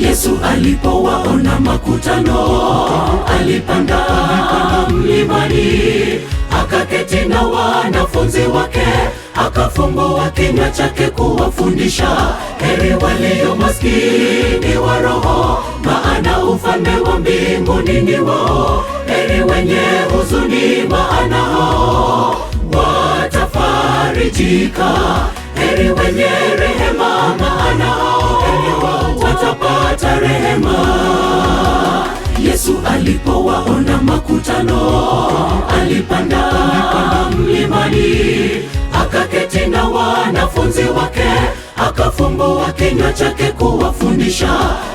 Yesu alipowaona makutano, alipanda mlimani, akaketi na wanafunzi wake, akafumbua kinywa chake kuwafundisha. Heri walio maskini wa roho, maana ufalme wa mbinguni ni wao. Heri wenye huzuni, maana hao watafarijika. Heri wenye rehema, maana hao watapata rehema. Yesu alipowaona makutano, alipanda mlimani, akaketi na wanafunzi wake, akafumbua kinywa chake kuwafundisha.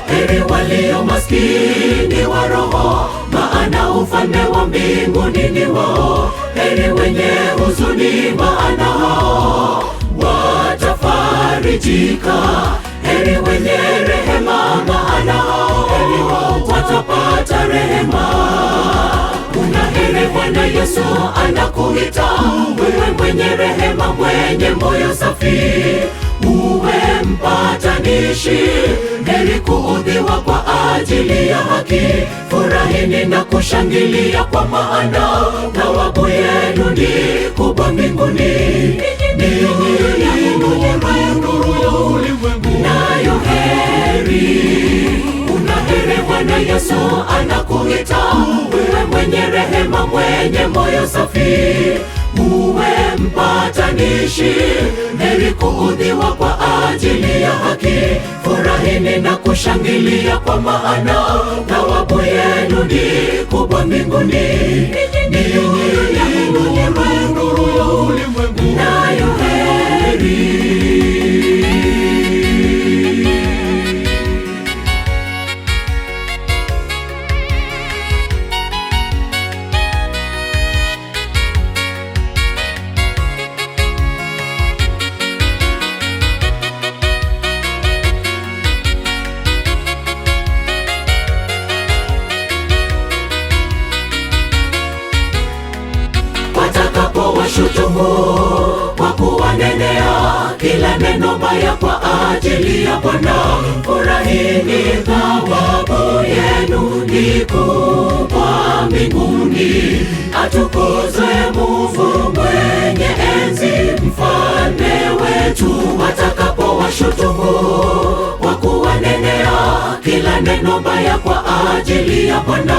Heri walio maskini wa roho, maana ufalme wa mbinguni ni wao. Heri wenye huzuni, maana hao watafarijika. Heri wenye rehema, maana hao watapata rehema. Una heri, Bwana Yesu anakuita, wewe mwenye rehema, mwenye moyo safi, uwe mpatanishi. Heri kuudhiwa kwa ajili ya haki, furahini na kushangilia, kwa maana thawabu yenu ni kubwa mbinguni. Ninyi nuru ya ulimwengu, nayo heri. Una heri, Bwana Yesu anakuita, wewe mwenye rehema, mwenye moyo safi, uwe mpatanishi. Heri kuudhiwa kwa ajili ya haki, furahini na kushangilia, kwa maana thawabu yenu ni kubwa mbinguni. Ninyi nuru ya ulimwengu, nayo heri. Watakapowashutumu kwa kuwanenea kila neno baya kwa ajili ya Bwana, furahini, thawabu yenu ni kubwa mbinguni. Atukuzwe Mungu mwenye enzi, mfalme wetu. Watakapowashutumu kwa kuwanenea kila neno baya kwa ajili ya Bwana,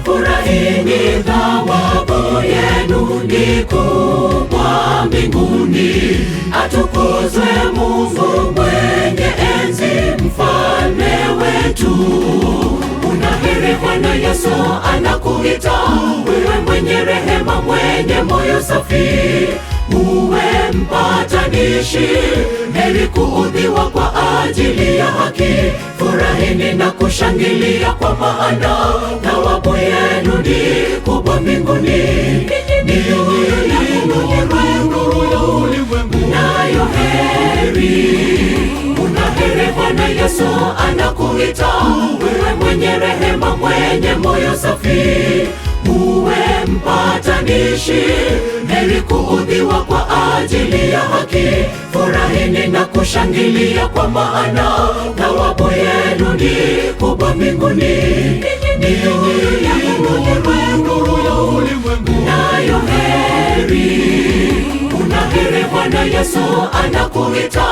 furahini, thawabu yenu ni kubwa mbinguni. Atukuzwe Mungu mwenye enzi, mfalme wetu. Una heri, Bwana Yesu anakuita, wewe mwenye rehema, mwenye moyo safi, uwe mpatanishi. Heri kuudhiwa kwa ajili ya haki, furahini na kushangilia, kwa maana thawabu yenu ni kubwa mbinguni. Ninyi nuru ya ulimwengu, nayo heri. Una heri, Bwana Yesu anakuita, wewe mwenye rehema, mwenye moyo safi, uwe mpatanishi. Heri kuudhiwa kwa ajili ya haki, furahini na kushangilia, kwa maana thawabu yenu ni kubwa mbinguni. Ninyi nuru ya ulimwengu, nayo heri. Una heri, Bwana Yesu anakuita,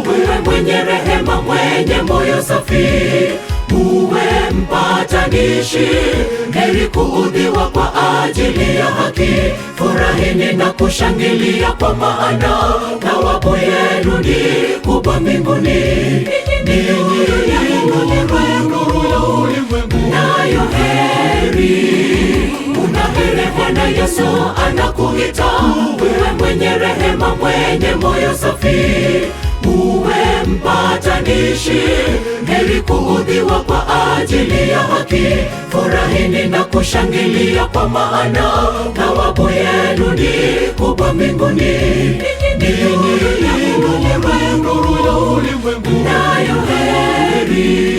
wewe mwenye rehema, mwenye moyo safi, uwe mpatanishi. Heri kuudhiwa kwa ajili ya haki, furahini na kushangilia, kwa maana thawabu yenu ni kubwa mbinguni. Ninyi nuru ya ulimwengu, nayo heri. Una heri, Bwana Yesu anakuita, wewe mwenye rehema, mwenye moyo safi, uwe mpatanishi. Heri kuudhiwa kwa ajili ya haki, furahini na kushangilia, kwa maana thawabu yenu ni kubwa mbinguni. Ninyi nuru ya ulimwengu, nayo heri.